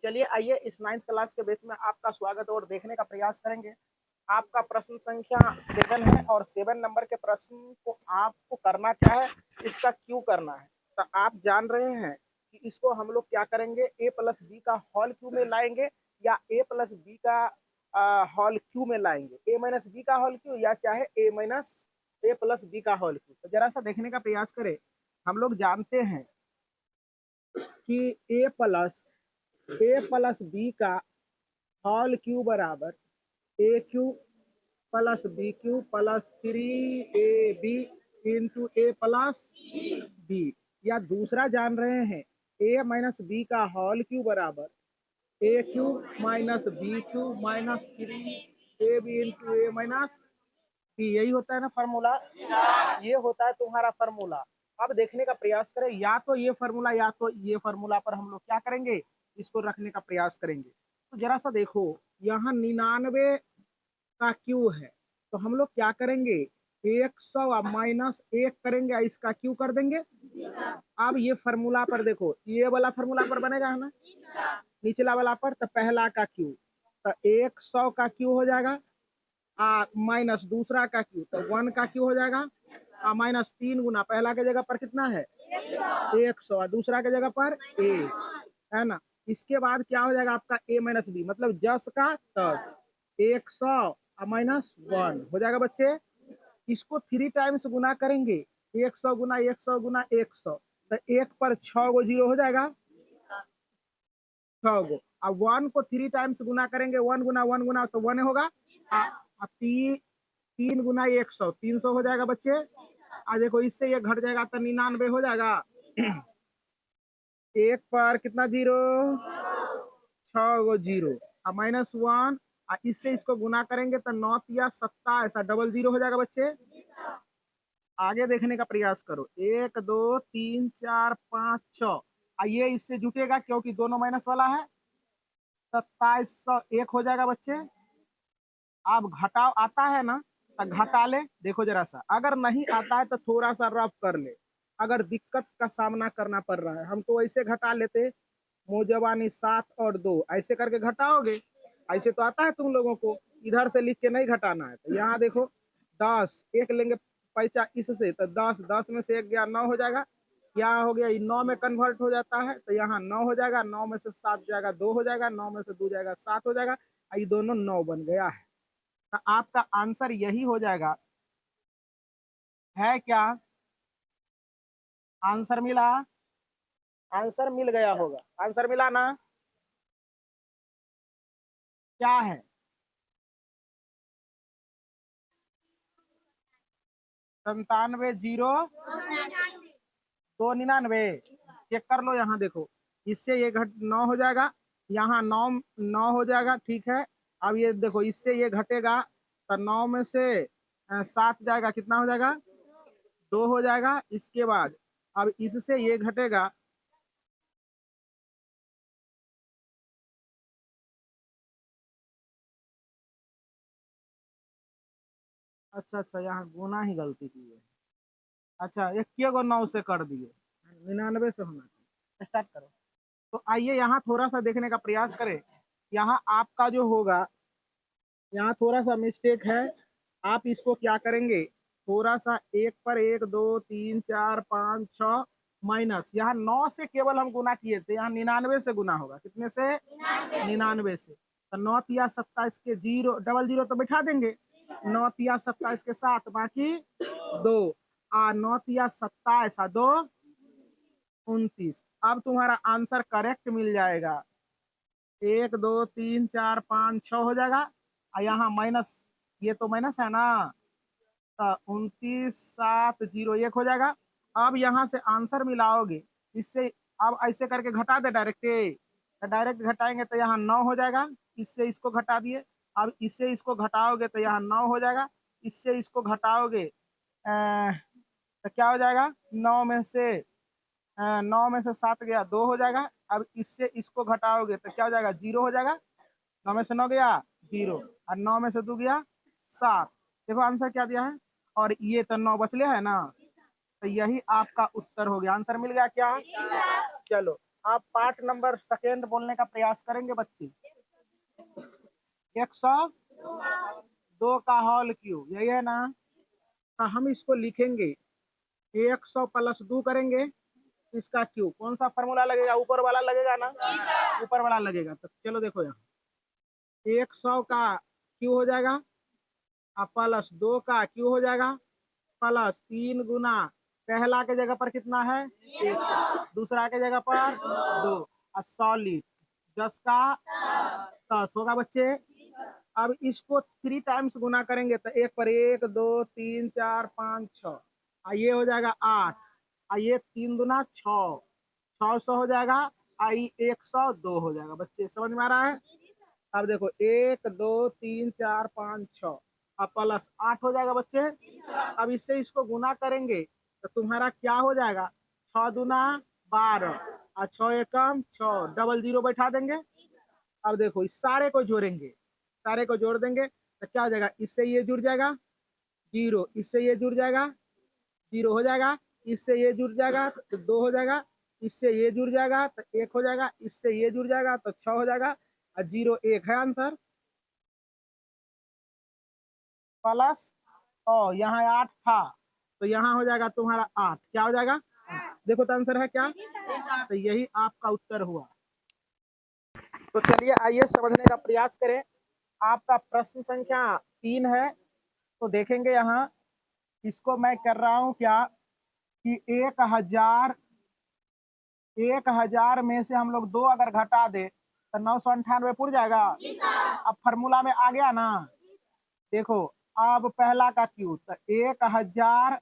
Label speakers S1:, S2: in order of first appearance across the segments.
S1: चलिए आइए इस 9th क्लास के बेस में आपका स्वागत और देखने का प्रयास करेंगे। आपका प्रश्न संख्या 7 है और 7 नंबर के प्रश्न को आपको करना क्या है, इसका क्यों करना है। तो आप जान रहे हैं कि इसको हम लोग क्या करेंगे, a प्लस बी का होल क्यू में लाएंगे या a प्लस बी का होल क्यू में लाएंगे, a माइनस बी का होल क्यू या चाहे a minus a plus B का होल क्यू। तो जरा सा देखने का प्रयास करें। हम लोग जानते हैं कि a प्लस बी का होल क्यू बराबर A cube plus B cube plus 3ab into A plus B, या दूसरा जान रहे हैं ए माइनस बी का होल क्यू बराबर A cube minus B cube minus 3ab into A minus B. यही होता है ना फार्मूला, ये होता है तुम्हारा फार्मूला। अब देखने का प्रयास करें, या तो ये फार्मूला या तो ये फार्मूला पर हम लोग क्या करेंगे, इसको रखने का प्रयास करेंगे। तो जरा सा देखो, यहाँ 99 का क्यू है, तो हम लोग क्या करेंगे, 100 माइनस 1 करेंगे, इसका क्यू कर देंगे। अब ये फार्मूला पर देखो, ये वाला फार्मूला पर बनेगा है ना, निचला वाला पर, तो पहला का क्यू तो 100 का क्यू हो जाएगा, माइनस दूसरा का क्यू तो 1 का क्यू हो जाएगा, माइनस 3 गुना पहला के जगह पर कितना है 100, दूसरा के जगह पर ए, है ना। इसके बाद क्या हो जाएगा आपका a माइनस बी, मतलब 10 का 10, 100 माइनस 1 हो जाएगा बच्चे। इसको 3 टाइम्स गुना करेंगे, 100 गुना 100 गुना 100, तो 1 पर 6 गो जीरो हो जाएगा, 6 गो। अब 1 को 3 टाइम्स गुना करेंगे, 1 गुना तो 1 होगा, 3 गुना 100 300 हो जाएगा बच्चे। आज देखो इससे ये घट जाएगा तो 99 हो जाएगा। एक पर कितना जीरो, 6 गो जीरो, अब माइनस 1, इससे इसको गुना करेंगे तो 9 या 7 ऐसा डबल जीरो हो जाएगा बच्चे। आगे देखने का प्रयास करो, 1 2 3 4 5 6, ये इससे जुटेगा क्योंकि दोनों माइनस वाला है, 2701 हो जाएगा बच्चे। अब घटाव आता है ना, तो घटा ले, देखो जरा सा, अगर नहीं आता है तो थोड़ा सा रफ कर ले, अगर दिक्कत का सामना करना पड़ रहा है। हम तो ऐसे घटा लेते, मोजवानी 7 और 2 ऐसे करके घटाओगे, ऐसे तो आता है तुम लोगों को, इधर से लिख के नहीं घटाना है। तो यहाँ देखो 10 एक लेंगे पैसा इससे, तो 10 10 में से 1 गया 9 हो जाएगा, यहाँ हो गया 9 में कन्वर्ट हो जाता है, तो यहाँ 9 हो जाएगा, 9 में से 7 जाएगा 2 हो जाएगा, 9 में से 2 जाएगा 7 हो जाएगा, ये दोनों 9 बन गया है। तो आपका आंसर यही हो जाएगा, है क्या, आंसर मिला, आंसर मिल गया होगा, आंसर मिला ना, क्या है 970299, चेक कर लो, यहाँ देखो, इससे ये घट 9 हो जाएगा, यहाँ 9 9 हो जाएगा, ठीक है। अब ये देखो इससे ये घटेगा, तो 9 में से 7 जाएगा, कितना हो जाएगा 2 हो जाएगा। इसके बाद अब इससे ये घटेगा, अच्छा अच्छा यहाँ गुना ही गलती की है, अच्छा 21 को 9 से कर दिए, 99 से होना चाहिए, स्टार्ट करो। तो आइए यहाँ थोड़ा सा देखने का प्रयास करें, यहाँ आपका जो होगा, यहाँ थोड़ा सा मिस्टेक है। आप इसको क्या करेंगे, थोड़ा सा 1 पर 1 2 3 4 5 6 माइनस, यहाँ 9 से केवल हम गुना किए थे, यहाँ 99 से गुना होगा, कितने से 99 से, तो 9 या 27 के जीरो डबल जीरो तो बैठा देंगे, 9 या 27 के साथ बाकी 2, 9 या 27 2 29। अब तुम्हारा आंसर करेक्ट मिल जाएगा, 1 2 3 4 5 6 हो जाएगा, और यहाँ माइनस, ये तो माइनस है ना, तो 29,701 हो जाएगा। अब यहाँ से आंसर मिलाओगे, इससे अब ऐसे करके घटा दे डायरेक्ट, तो डायरेक्ट घटाएंगे तो यहाँ 9 हो जाएगा, इससे इसको घटा दिए। अब इससे इसको घटाओगे तो यहाँ 9 हो जाएगा, इससे इसको घटाओगे तो क्या हो जाएगा, 9 में से 7 गया 2 हो जाएगा। अब इससे इसको घटाओगे तो क्या हो जाएगा, 0 हो जाएगा, 9 में से 9 गया 0, और 9 में से 2 गया 7। देखो आंसर क्या दिया है, और ये तो 9 बचले है ना, तो यही आपका उत्तर हो गया, आंसर मिल गया क्या। चलो आप पार्ट नंबर सेकेंड बोलने का प्रयास करेंगे बच्चे। 102 का होल क्यूब, यही है ना। हाँ, हम इसको लिखेंगे 100 प्लस 2 करेंगे इसका क्यूब। कौन सा फॉर्मूला लगेगा? ऊपर वाला लगेगा ना, ऊपर वाला लगेगा। तो चलो देखो यहाँ 100 का क्यू हो जाएगा और प्लस 2 का क्यू हो जाएगा, प्लस 3 गुना पहला के जगह पर कितना है 100, दूसरा के जगह पर 2 और सॉलिड 10 का 10 होगा बच्चे। अब इसको 3 टाइम्स गुना करेंगे तो 1 पर 1 2 3 4 5 6 और ये हो जाएगा 8 और ये 3 दुना 6, 600 हो जाएगा और 102 हो जाएगा। बच्चे समझ में आ रहा है? अब देखो 1 2 3 4 5 6 अब प्लस 8 हो जाएगा बच्चे। अब इससे इसको गुना करेंगे तो तुम्हारा क्या हो जाएगा 6 दुना 12 और 6 एकम 6, डबल जीरो बैठा देंगे। अब देखो इस सारे को जोड़ेंगे, सारे को जोड़ देंगे तो क्या हो जाएगा, इससे ये जुड़ जाएगा जीरो, इससे ये जुड़ जाएगा जीरो हो जाएगा, इससे ये जुड़ जाएगा तो 2 हो जाएगा, इससे ये जुड़ जाएगा तो 1 हो जाएगा, इससे ये जुड़ जाएगा तो 6 हो जाएगा और 0 1 है आंसर। प्लस और यहाँ 8 था तो यहाँ हो जाएगा तुम्हारा 8, क्या हो जाएगा देखो तो आंसर है क्या, तो यही आपका उत्तर हुआ। तो चलिए आइए समझने का प्रयास करें। आपका प्रश्न संख्या 3 है। तो देखेंगे यहाँ, इसको मैं कर रहा हूँ क्या कि 1000 में से हम लोग 2 अगर घटा दे तो 998 पुर जाएगा। अब फॉर्मूला में आ गया ना। देखो अब पहला का क्यू तो 1000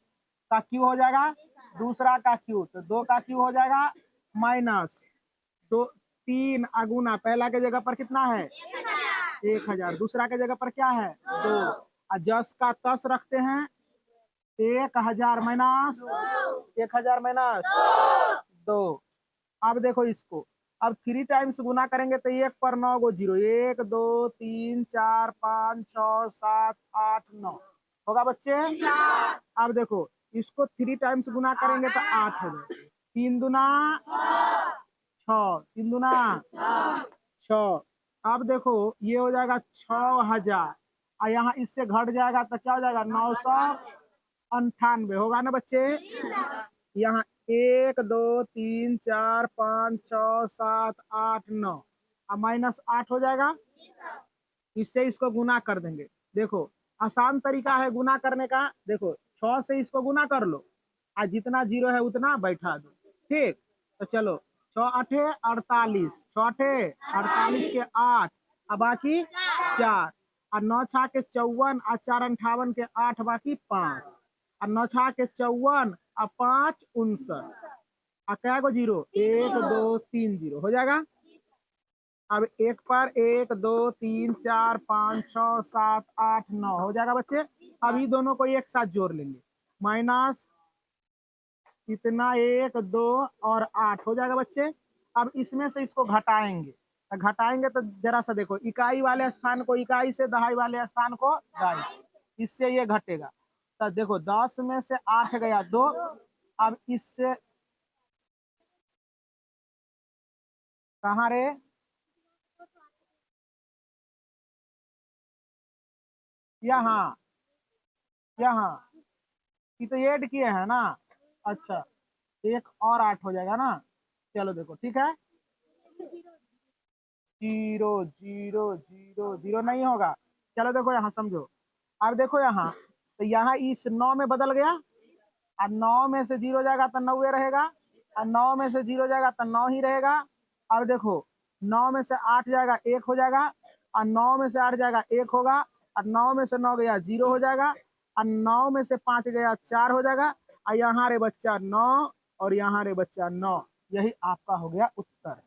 S1: का क्यू हो जाएगा, दूसरा का क्यू तो 2 का क्यू हो जाएगा माइनस 2 3 अगुना पहला के जगह पर कितना है 1000, दूसरा के जगह पर क्या है 2 और 10 का 10 रखते हैं 1000 माइनस 1000 माइनस 2। अब देखो इसको अब 3 टाइम्स गुना करेंगे तो 1 पर 9 गो जीरो, 1 2 3 4 5 6 7 8 9 होगा बच्चे। अब देखो इसको 3 टाइम्स गुना करेंगे तो 8 हो जाएगा, 3 दुना 6, 3 दुना 6। अब देखो ये हो जाएगा 6000 और यहाँ इससे घट जाएगा तो क्या हो जाएगा 998 होगा ना बच्चे। यहाँ 1 2 3 4 5 6 7 8 9 और माइनस 8 हो जाएगा, इससे इसको गुना कर देंगे। देखो आसान तरीका है गुना करने का। देखो 6 से इसको गुना कर लो और जितना जीरो है उतना बैठा दो, ठीक। तो चलो 6 8 48, 6 8 48 के 8 और बाकी 4 और 9 6 के 54 और 4 58 के 8 बाकी 5 और 9 6 के 54 और 5 59 और क्या को जीरो 1 2 3 जीरो हो जाएगा। अब 1 पर 1 2 3 4 5 6 7 8 9 हो जाएगा बच्चे। अब ये दोनों को एक साथ जोड़ लेंगे, माइनस इतना 1 2 और 8 हो जाएगा बच्चे। अब इसमें से इसको घटाएंगे तो घटाएंगे तो जरा सा देखो इकाई वाले स्थान को इकाई से, दहाई वाले स्थान को दहाई, इससे ये घटेगा। तो देखो 10 में से 8 गया 2, अब इससे कहाँ रे यहाँ यहाँ ये तो ऐड किए हैं ना। अच्छा एक और 8 हो जाएगा ना। चलो देखो ठीक है, 0 0 0 0 नहीं होगा। चलो देखो यहाँ समझो, अब देखो यहाँ तो यहाँ इस 9 में बदल गया और 9 में से 0 जाएगा तो 9 रहेगा और 9 में से 0 जाएगा तो 9 ही रहेगा। अब देखो 9 में से 8 जाएगा 1 हो जाएगा और 9 में से 8 जाएगा 1 होगा और 9 में से 9 गया 0 हो जाएगा और 9 में से 5 गया 4 हो जाएगा और यहाँ रे बच्चा 9 और यहाँ रे बच्चा 9, यही आपका हो गया उत्तर।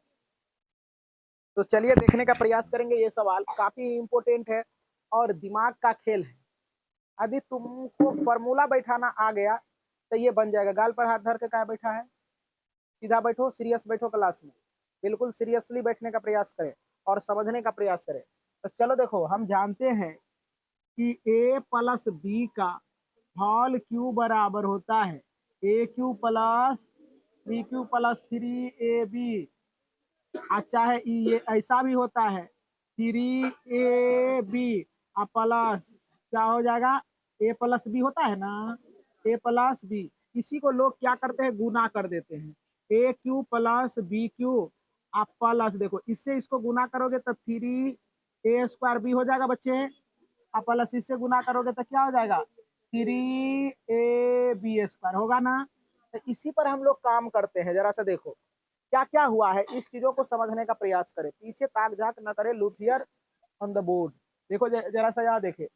S1: तो चलिए देखने का प्रयास करेंगे। ये सवाल काफी इंपोर्टेंट है और दिमाग का खेल है। यदि तुमको फॉर्मूला बैठाना आ गया तो ये बन जाएगा। गाल पर हाथ धर के क्या बैठा है, सीधा बैठो, सीरियस बैठो, क्लास में बिल्कुल सीरियसली बैठने का प्रयास करें और समझने का प्रयास करें। तो चलो देखो हम जानते हैं कि a प्लस बी का होल क्यू बराबर होता है A cube plus B cube plus 3ab अच्छा है, ये ऐसा भी होता है 3ab प्लस क्या हो जाएगा, a प्लस बी होता है ना, a प्लस बी। इसी को लोग क्या करते हैं, गुना कर देते हैं, ए क्यू प्लस बी क्यू आप प्लस, देखो इससे इसको गुना करोगे तो 3a² बी हो जाएगा बच्चे, आप प्लस इससे गुना करोगे तो क्या हो जाएगा, 3ab² होगा ना। तो इसी पर हम लोग काम करते हैं। जरा सा देखो क्या क्या हुआ है, इस चीजों को समझने का प्रयास करें, पीछे ताक झाक न करे, look here on the board. देखो जरा सा यहाँ देखे,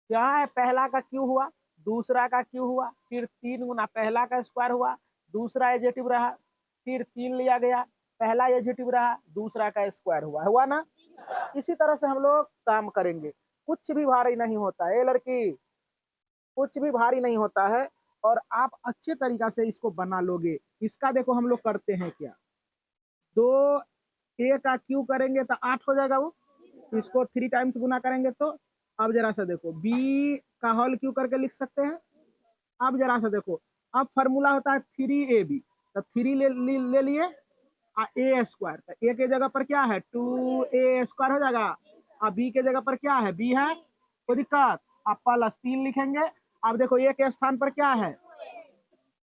S1: क्या है, पहला का क्यू हुआ, दूसरा का क्यू हुआ, फिर 3 गुना पहला का स्क्वायर हुआ, दूसरा एजेटिव रहा, फिर 3 लिया गया, पहला एजेटिव रहा, दूसरा का स्क्वायर हुआ ना। इसी तरह से हम लोग काम करेंगे, कुछ भी भारी नहीं होता है लड़की, कुछ भी भारी नहीं होता है, और आप अच्छे तरीका से इसको बना लोगे। इसका देखो हम लोग करते हैं क्या, 2a का क्यू करेंगे तो 8 हो जाएगा वो, इसको 3 टाइम्स गुना करेंगे तो। अब जरा सा देखो b का होल क्यू करके लिख सकते हैं। अब जरा सा देखो, अब फॉर्मूला होता है 3ab, तो 3 ले लिए, a² तो a के जगह पर क्या है 2a² हो जाएगा, अब b के जगह पर क्या है, b है, कोई दिक्कत, आप प्लस 3 लिखेंगे। अब देखो a के स्थान पर क्या है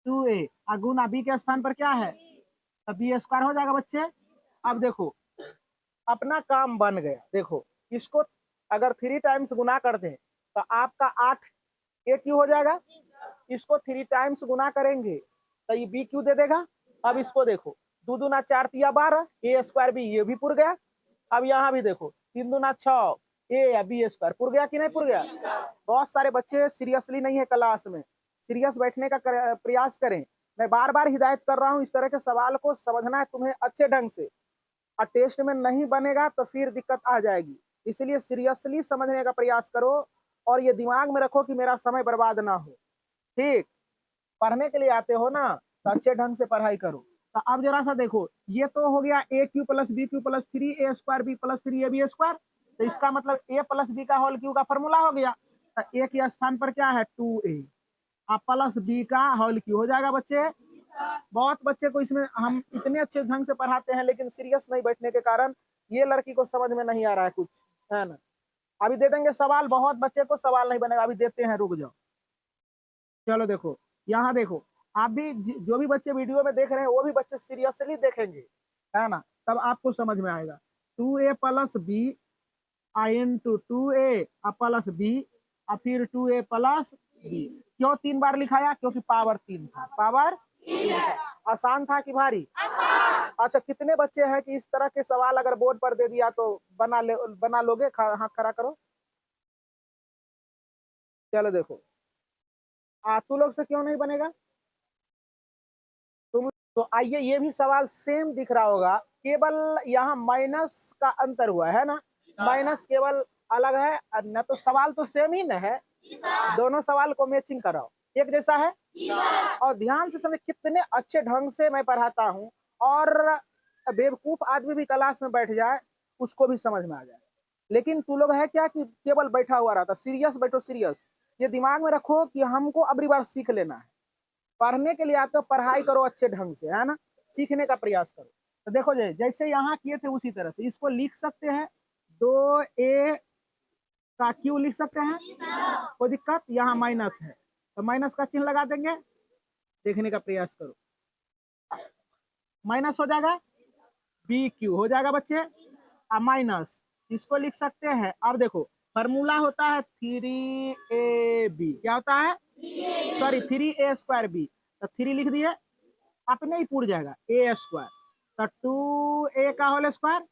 S1: 2a, गुना b के स्थान पर क्या है, तो b² हो जाएगा बच्चे। अब देखो अपना काम बन गया, देखो इसको अगर 3 टाइम्स गुना कर दें तो आपका 8a क्यू हो जाएगा, इसको 3 टाइम्स गुना करेंगे तो ये बी क्यू दे देगा। अब इसको देखो, 2 दूना 4 तिया 12, a² बी, ये भी पुर गया। अब यहाँ भी देखो 3 दूना 6, ए या b² पुर गया कि नहीं पुर गया। बहुत सारे बच्चे सीरियसली नहीं है क्लास में, सीरियस बैठने का प्रयास करें। मैं बार बार हिदायत कर रहा हूँ, इस तरह के सवाल को समझना है तुम्हें अच्छे ढंग से, और टेस्ट में नहीं बनेगा तो फिर दिक्कत आ जाएगी। इसलिए सीरियसली समझने का प्रयास करो, और ये दिमाग में रखो कि मेरा समय बर्बाद ना हो। ठीक, पढ़ने के लिए आते हो ना, तो अच्छे ढंग से पढ़ाई करो। तो अब जरा सा देखो, ये तो हो गया a cube plus B cube plus 3a² B plus 3ab², तो इसका मतलब a प्लस बी का होल क्यू का फॉर्मूला हो गया। तो a के स्थान पर क्या है 2a, अब प्लस बी का होल क्यू हो जाएगा बच्चे। बहुत बच्चे को इसमें हम इतने अच्छे ढंग से पढ़ाते हैं, लेकिन सीरियस नहीं बैठने के कारण ये लड़की को समझ में नहीं आ रहा है कुछ, है ना। अभी दे देंगे सवाल, बहुत बच्चे को सवाल नहीं बनेगा, अभी देते हैं, रुक जाओ। चलो देखो, यहाँ देखो, आप भी जो भी बच्चे वीडियो में देख रहे हैं वो भी बच्चे सीरियसली देखेंगे, है ना, तब आपको समझ में आएगा। 2a plus B into 2a plus B, और फिर 2a प्लस बी। क्यों 3 बार लिखाया, क्योंकि पावर 3 था, पावर आसान था कि भारी। अच्छा, कितने बच्चे हैं कि इस तरह के सवाल अगर बोर्ड पर दे दिया तो बना लोगे, हाथ खड़ा करो। चलो देखो, तू लोग से क्यों नहीं बनेगा, तुम तो आइए, ये भी सवाल सेम दिख रहा होगा, केवल यहाँ माइनस का अंतर हुआ है ना, माइनस केवल अलग है, न तो सवाल तो सेम ही न है। दोनों सवाल को मैचिंग कराओ, एक जैसा है। और ध्यान से समझ, कितने अच्छे ढंग से मैं पढ़ाता हूँ, और बेवकूफ आदमी भी क्लास में बैठ जाए उसको भी समझ में आ जाए। लेकिन तू लोग है क्या कि केवल बैठा हुआ रहता, सीरियस बैठो, सीरियस। ये दिमाग में रखो कि हमको अगली बार सीख लेना है, पढ़ने के लिए आते हो, पढ़ाई करो अच्छे ढंग से, है ना, सीखने का प्रयास करो। तो देखो जैसे यहाँ किए थे उसी तरह से इसको लिख सकते हैं, 2a का क्यू लिख सकते हैं, कोई दिक्कत, यहाँ माइनस है तो माइनस का चिन्ह लगा देंगे, देखने का प्रयास करो, माइनस हो जाएगा, बी क्यू हो जाएगा बच्चे, अब माइनस इसको लिख सकते हैं। अब देखो फॉर्मूला होता है 3ab, क्या होता है, सॉरी 3a² बी, तो 3 लिख दिए, अपने ही पूर जाएगा a², तो 2a का होल स्क्वायर,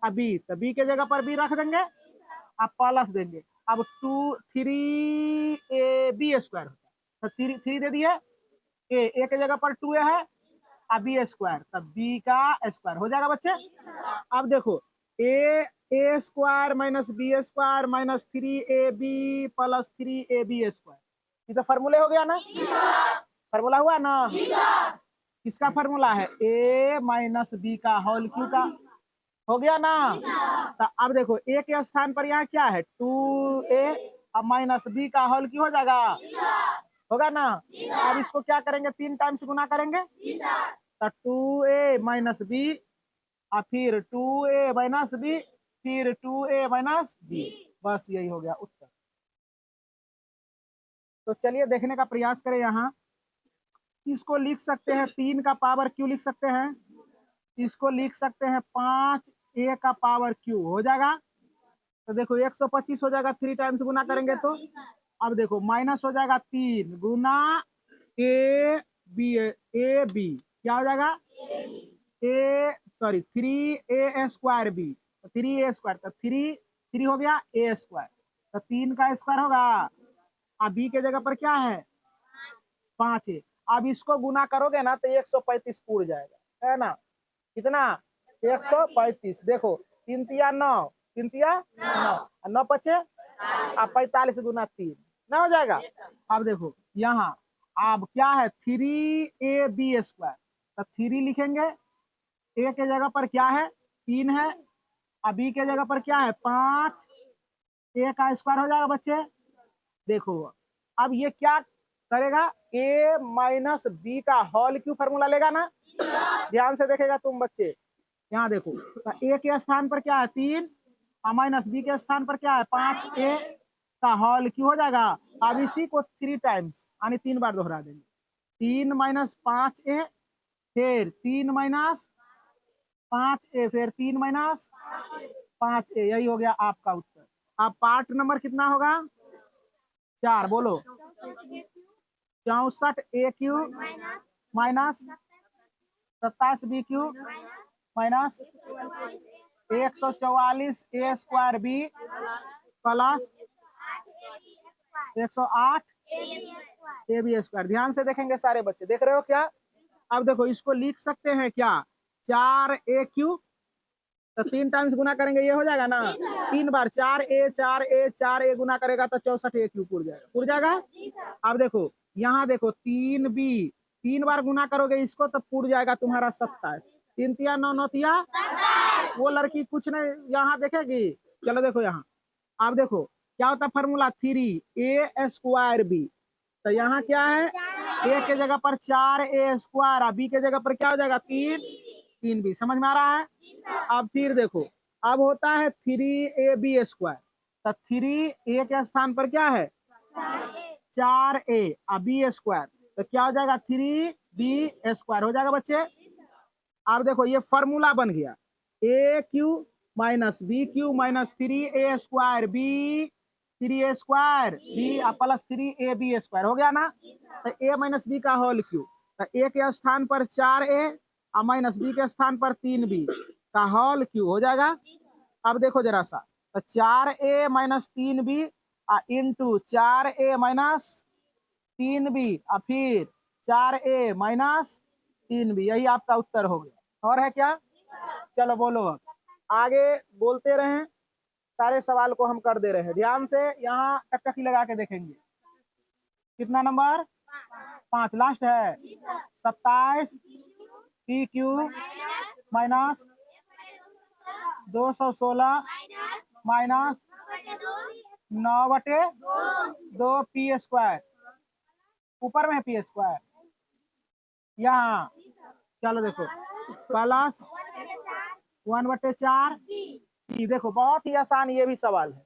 S1: अब बी, तो बी के जगह पर बी रख देंगे, आप प्लस देंगे। अब 3ab² होता है, तो 3 दे दिए, ए के जगह पर 2a है, अब b², तब b का स्क्वायर हो जाएगा बच्चे। अब देखो a² minus b² minus 3ab plus 3ab², ये तो फॉर्मूले हो गया ना, फॉर्मूला हुआ ना। किसका फॉर्मूला है, a माइनस बी का होल क्यू का, हो गया ना। तो अब देखो a के स्थान पर यहाँ क्या है 2a, अब माइनस बी का होल क्यू हो जाएगा, होगा ना। अब इसको क्या करेंगे, 3 टाइम्स गुना करेंगे, तो 2a माइनस बी और फिर 2a माइनस बी, फिर 2a माइनस बी। बस यही हो गया उत्तर। तो चलिए देखने का प्रयास करें। यहाँ इसको लिख सकते हैं 3 का पावर क्यू लिख सकते हैं, इसको लिख सकते हैं 5a का पावर क्यू हो जाएगा। तो देखो 125 हो जाएगा, 3 टाइम्स गुना करेंगे तो। अब देखो माइनस हो जाएगा 3 गुना ए बी क्या हो जाएगा, थ्री ए स्क्वायर बी, तो 3a स्क्वायर, तो 3 हो गया a स्क्वायर, तो 3 का स्क्वायर होगा। अब बी के जगह पर क्या है 5a। अब इसको गुना करोगे ना तो 135 पूर जाएगा, है ना। कितना 135। देखो 3 तिया 9, 3 तिया 9, 9 पचे, अब 45 गुना 3 ना हो जाएगा। अब देखो यहाँ अब क्या है 3ab स्क्वायर, तो 3 लिखेंगे, ए के जगह पर क्या है 3 है, अब बी के जगह पर क्या है 5, ए का स्क्वायर हो जाएगा बच्चे। देखो अब ये क्या करेगा, ए माइनस बी का होल क्यू फॉर्मूला लेगा ना। ध्यान से देखेगा तुम बच्चे, यहाँ देखो तो ए के स्थान पर क्या है 3 और माइनस बी के स्थान पर क्या है 5a का होल क्यू हो जाएगा। अब इसी को 3 टाइम्स यानी 3 बार दोहरा देंगे, 3 माइनस 5a, फिर 3 माइनस 5a, फिर 3 माइनस 5a, यही हो गया आपका उत्तर। अब पार्ट नंबर कितना होगा 4, बोलो 64a cube minus 27b cube minus 144a square B plus 108 A B square. ध्यान से देखेंगे सारे बच्चे, देख रहे हो क्या। अब देखो इसको लिख सकते हैं क्या 4a क्यू, तो 3 टाइम्स गुना करेंगे ये हो जाएगा ना, 3 बार 4a गुना करेगा तो 64a क्यू पुर जाएगा। अब देखो यहाँ देखो 3b, 3 बार गुना करोगे इसको तो पुर जाएगा तुम्हारा 27, 3 तिया 9, 9 तिया, वो लड़की कुछ नहीं यहाँ देखेगी। चलो देखो यहाँ, अब देखो क्या होता है फॉर्मूला 3a स्क्वायर बी, तो यहाँ क्या है ए के जगह पर 4a स्क्वायर, बी के जगह पर क्या हो जाएगा 3b। समझ में आ रहा है। अब फिर देखो अब होता है 3ab स्क्वायर, तो 3a के स्थान पर क्या है 4a और बी स्क्वायर, तो क्या हो जाएगा 3b स्क्वायर हो जाएगा बच्चे। अब देखो ये फॉर्मूला बन गया A cube minus B cube minus 3a square B, 3a square B plus 3ab square हो गया ना। तो a माइनस बी का होल क्यू, तो a के स्थान पर 4a और माइनस बी के स्थान पर 3b का होल क्यू हो जाएगा। अब देखो जरा सा, तो 4a minus 3b into 4a minus 3b और फिर 4a माइनस 3b, यही आपका उत्तर हो गया। और है क्या, चलो बोलो अब आगे बोलते रहें, सारे सवाल को हम कर दे रहे हैं। ध्यान से यहाँ टकटकी लगा के देखेंगे। कितना नंबर 5 लास्ट है, 27 P Q minus 216 minus 9/2 P square, ऊपर में पी स्क्वायर यहाँ। चलो देखो प्लस 1/4 पी। देखो बहुत ही आसान ये भी सवाल है,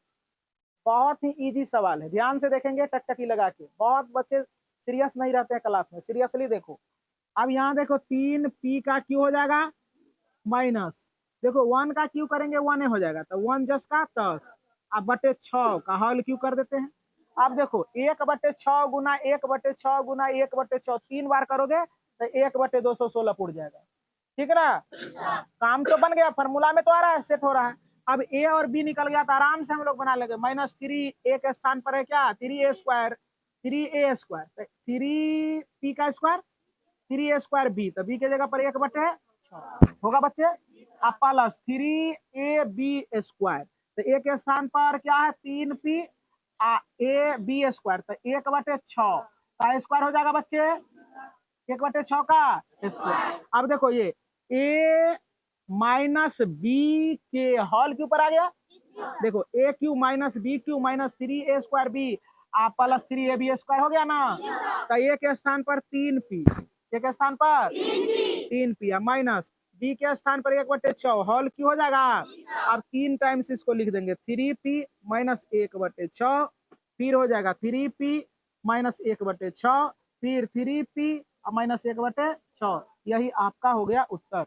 S1: बहुत ही इजी सवाल है। ध्यान से देखेंगे टकटकी लगा के, बहुत बच्चे सीरियस नहीं रहते हैं क्लास में, सीरियसली देखो। अब यहाँ देखो 3p का क्यू हो जाएगा माइनस, देखो 1 का क्यू करेंगे 1 हो जाएगा, तो 1 जस का 10 अब बटे 6 का होल क्यू कर देते हैं। अब देखो 1/6 गुना 1/6 गुना 1/6 3 बार करोगे तो 1/216 पुर जाएगा, ठीक ना। काम तो बन गया, फॉर्मूला में तो आ रहा है, सेट हो रहा है। अब ए और बी निकल गया तो आराम से हम लोग बना लेंगे। माइनस 3 ए के स्थान पर है क्या 3a square, 3a square 3p का स्क्वायर 3a स्क्वायर बी, तो बी के जगह पर 1/6 होगा बच्चे। अब प्लस 3ab स्क्वायर, तो ए के स्थान पर क्या है 3p ए बी स्क्वायर, तो 1/6 का स्क्वायर हो जाएगा बच्चे, 1/6 का स्क्वायर। अब देखो ये ए माइनस बी के होल के ऊपर आ गया, देखो A cube minus B cube minus 3a square B plus 3ab square हो गया ना। तो ए के स्थान पर 3p, ए के स्थान पर 3p माइनस बी के स्थान पर 1/6 हॉल क्यों हो जाएगा। अब 3 टाइम्स इसको लिख देंगे 3p माइनस 1/6, फिर हो जाएगा 3p माइनस 1/6, फिर 3p माइनस 1/6। यही आपका हो गया उत्तर।